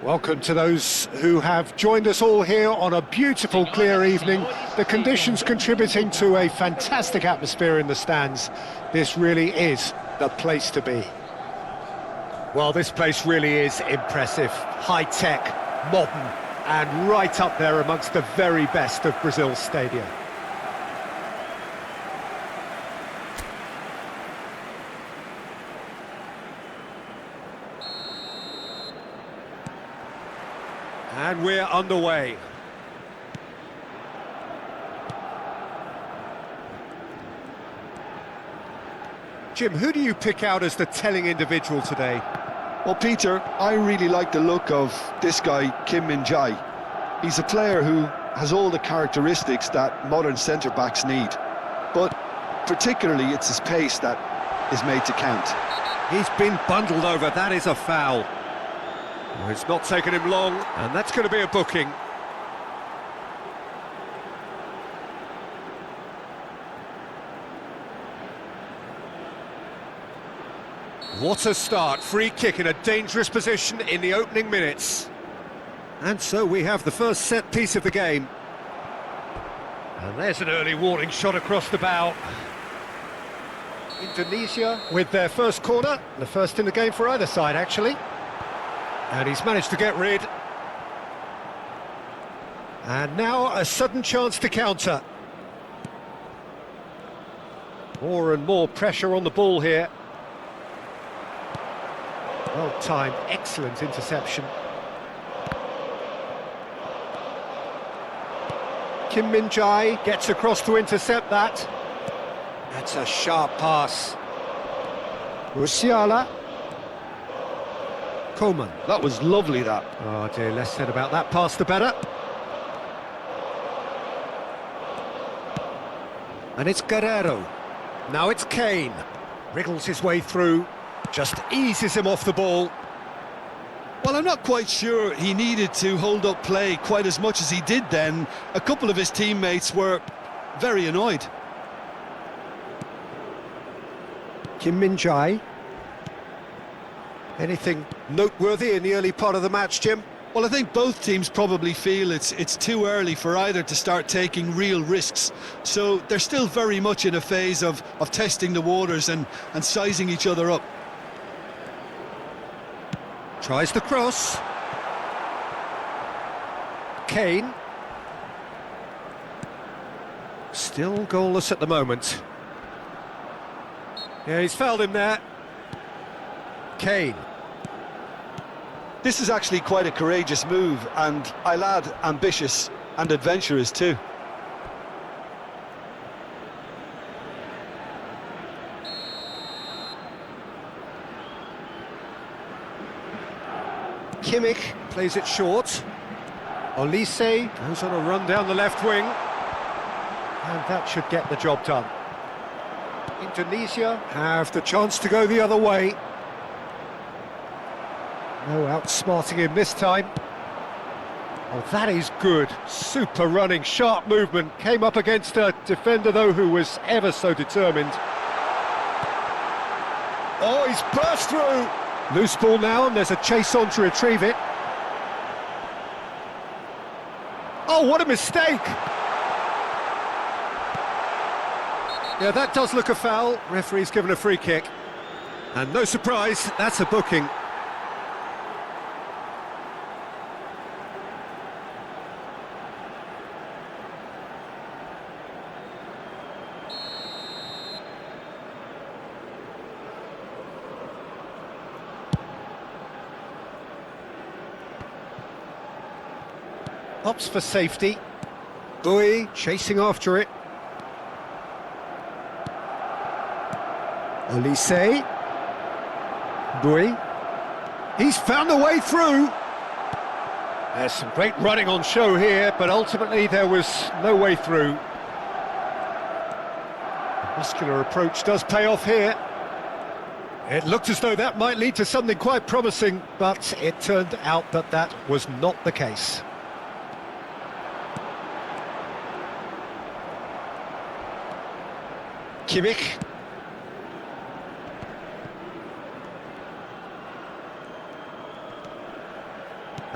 Welcome to those who have joined us all here on a beautiful, clear evening. The conditions contributing to a fantastic atmosphere in the stands. This really is the place to be. Well, this place really is impressive. High-tech, modern, and right up there amongst the very best of Brazil's stadia. And we're underway. Jim, who do you pick out as the telling individual today? Well, Peter, I really like the look of this guy, Kim Min-jae. He's a player who has all the characteristics that modern centre-backs need. But particularly, it's his pace that is made to count. He's been bundled over, that is a foul. Well, it's not taken him long, and that's going to be a booking. What a start, free kick in a dangerous position in the opening minutes. And so we have the first set piece of the game. And there's an early warning shot across the bow. Indonesia with their first corner, the first in the game for either side actually. And he's managed to get rid. And now a sudden chance to counter. More and more pressure on the ball here. Well timed, excellent interception. Kim Min-jae gets across to intercept that. That's a sharp pass. Musiala. Coleman. That was lovely, that. Oh dear, less said about that pass the better. And it's Guerrero. Now it's Kane. Wriggles his way through. Just eases him off the ball. Well, I'm not quite sure he needed to hold up play quite as much as he did then. A couple of his teammates were very annoyed. Kim Min-jae. Anything noteworthy in the early part of the match, Jim? Well, I think both teams probably feel it's too early for either to start taking real risks. So they're still very much in a phase of testing the waters and sizing each other up. Tries the cross. Kane. Still goalless at the moment. Yeah, he's fouled him there. Kane. This is actually quite a courageous move, and I'll add ambitious and adventurous too. Kimmich plays it short. Olise goes on a run down the left wing. And that should get the job done. Indonesia have the chance to go the other way. No outsmarting him this time. Oh, that is good. Super running, sharp movement. Came up against a defender, though, who was ever so determined. Oh, he's burst through. Loose ball now, and there's a chase on to retrieve it. Oh, what a mistake! Yeah, that does look a foul. Referee's given a free kick. And no surprise, that's a booking. Opts for safety. Bui chasing after it. Olise. Bui. He's found a way through. There's some great running on show here, but ultimately there was no way through. The muscular approach does pay off here. It looked as though that might lead to something quite promising, but it turned out that that was not the case. Kimmich.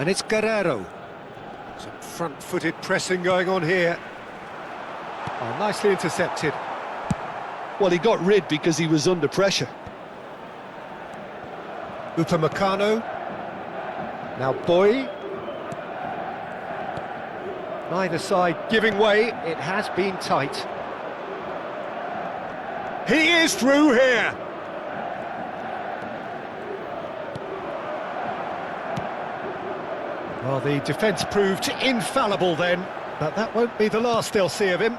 And it's Guerrero. Some front-footed pressing going on here. Oh, nicely intercepted. Well, he got rid because he was under pressure. Upamecano. Now Boy. Neither side giving way. It has been tight. He is through here. Well, the defence proved infallible then, but that won't be the last they'll see of him.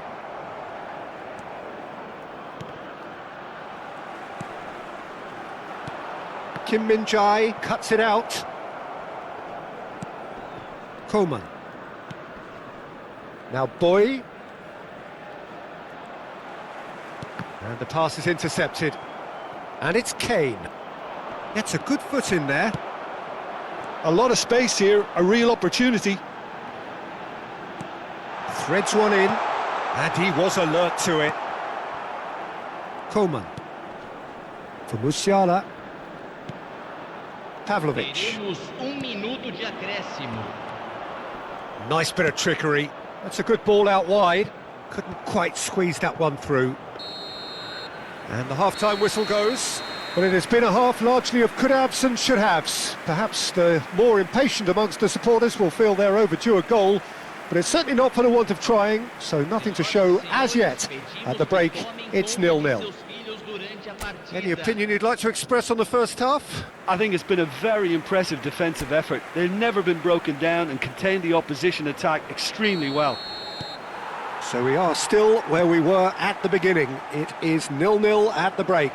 Kim Min-jae cuts it out. Koeman. Now Boy. And the pass is intercepted. And it's Kane. Gets a good foot in there. A lot of space here, a real opportunity. Threads one in. And he was alert to it. Koeman. For Musiala. Pavlovic. Teremos minuto de acréscimo. Nice bit of trickery. That's a good ball out wide. Couldn't quite squeeze that one through. And the half-time whistle goes. Well, it has been a half largely of could-haves and should-haves. Perhaps the more impatient amongst the supporters will feel they're overdue a goal, but it's certainly not for the want of trying, so nothing to show as yet. At the break, it's 0-0. Any opinion you'd like to express on the first half? I think it's been a very impressive defensive effort. They've never been broken down and contained the opposition attack extremely well. So we are still where we were at the beginning. It is 0-0 at the break.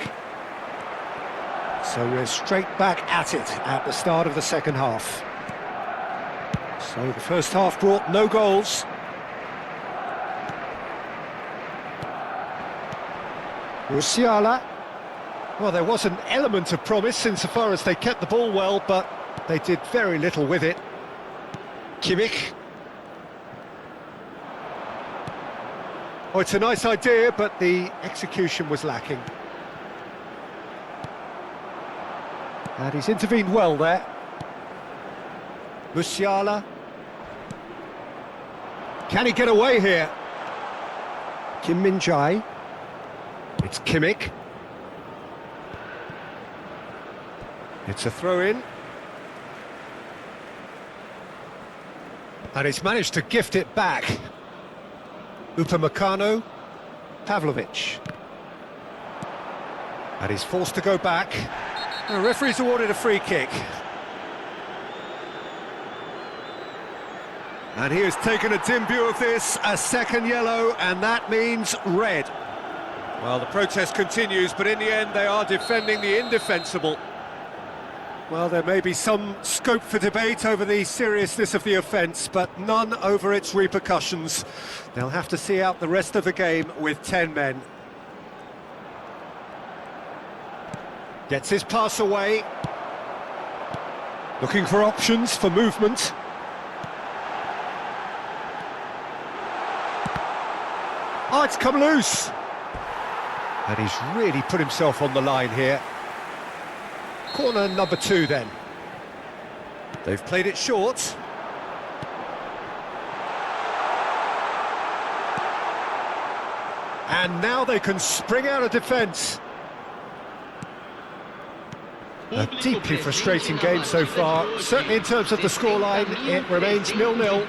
So we're straight back at it at the start of the second half. So the first half brought no goals. Musiala. Well, there was an element of promise insofar as they kept the ball well, but they did very little with it. Kimmich. Oh, it's a nice idea, but the execution was lacking. And he's intervened well there. Musiala. Can he get away here? Kim Min-jae. It's Kimmich. It's a throw-in. And he's managed to gift it back. Upamecano. Pavlovic. And he's forced to go back. The referee's awarded a free kick. And he has taken a dim view of this, a second yellow, and that means red. Well, the protest continues, but in the end they are defending the indefensible. Well, there may be some scope for debate over the seriousness of the offence, but none over its repercussions. They'll have to see out the rest of the game with 10 men. Gets his pass away. Looking for options for movement. Oh, it's come loose. And he's really put himself on the line here. Corner number 2 then. They've played it short. And now they can spring out of defence. A deeply frustrating game so far. Certainly in terms of the scoreline, it remains 0-0.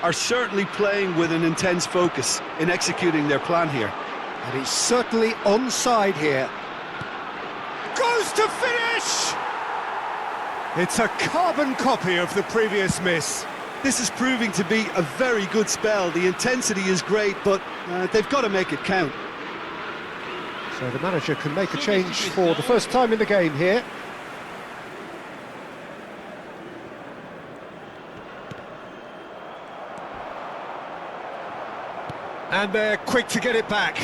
Are certainly playing with an intense focus in executing their plan here. And he's certainly onside here. Goes to finish! It's a carbon copy of the previous miss. This is proving to be a very good spell. The intensity is great, but they've got to make it count. So the manager can make a change for the first time in the game here. And they're quick to get it back.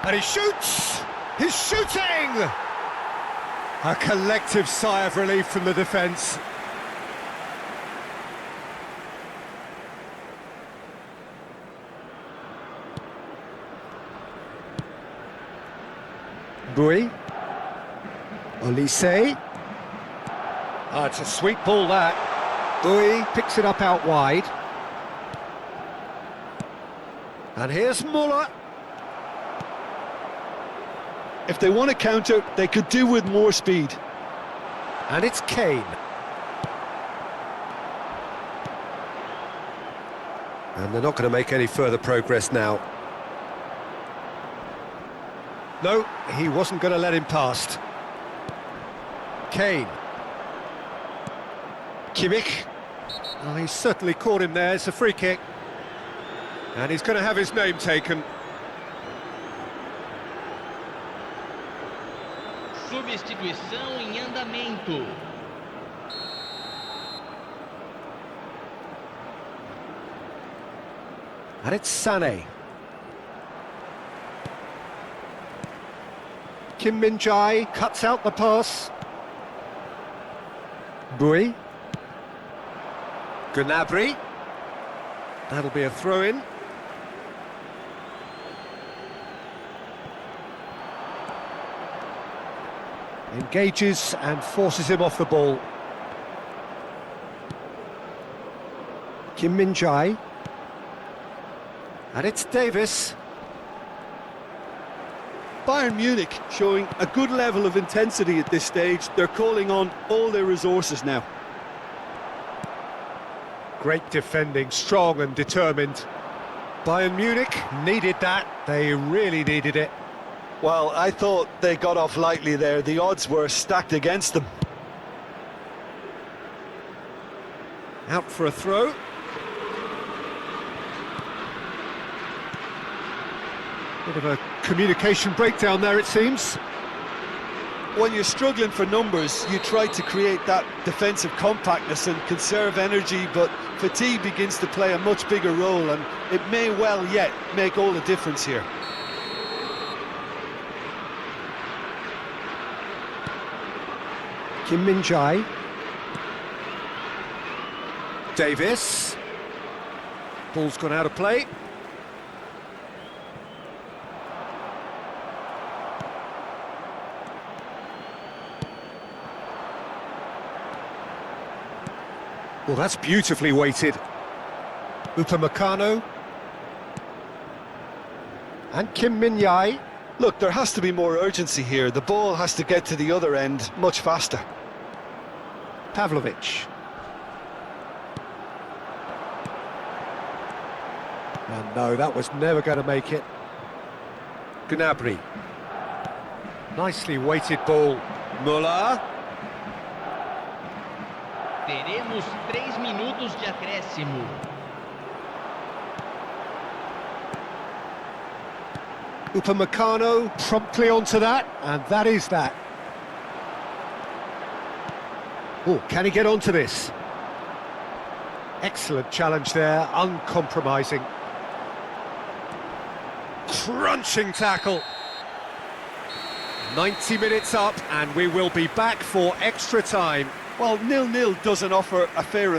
And he shoots! He's shooting! A collective sigh of relief from the defence. Bui. Olise. Oh, it's a sweet ball, that. Bui picks it up out wide. And here's Muller. If they want to counter, they could do with more speed. And it's Kane. And they're not going to make any further progress now. No, he wasn't going to let him past. Kane. Kimmich. Oh, he's certainly caught him there. It's a free kick. And he's going to have his name taken. Substituição em andamento. And it's Sané. Kim Min-jae cuts out the pass. Bui. Gnabry. That'll be a throw-in. Engages and forces him off the ball. Kim Min-jae. And it's Davis. Bayern Munich showing a good level of intensity at this stage. They're calling on all their resources now. Great defending, strong and determined. Bayern Munich needed that. They really needed it. Well, I thought they got off lightly there. The odds were stacked against them. Out for a throw. Bit of a communication breakdown there, it seems. When you're struggling for numbers, you try to create that defensive compactness and conserve energy, but fatigue begins to play a much bigger role, and it may well yet make all the difference here. Kim Min-jae. Davis. Ball's gone out of play. Well, that's beautifully weighted. Upamecano. And Kim Min-jae. Look, there has to be more urgency here. The ball has to get to the other end much faster. Pavlovic. And no, that was never going to make it. Gnabry. Nicely weighted ball. Muller. Teremos 3 minutos de acréscimo. Upamecano promptly onto that, and that is that. Oh, can he get onto this? Excellent challenge there, uncompromising. Crunching tackle. 90 minutes up, and we will be back for extra time. Well, 0-0 doesn't offer a fair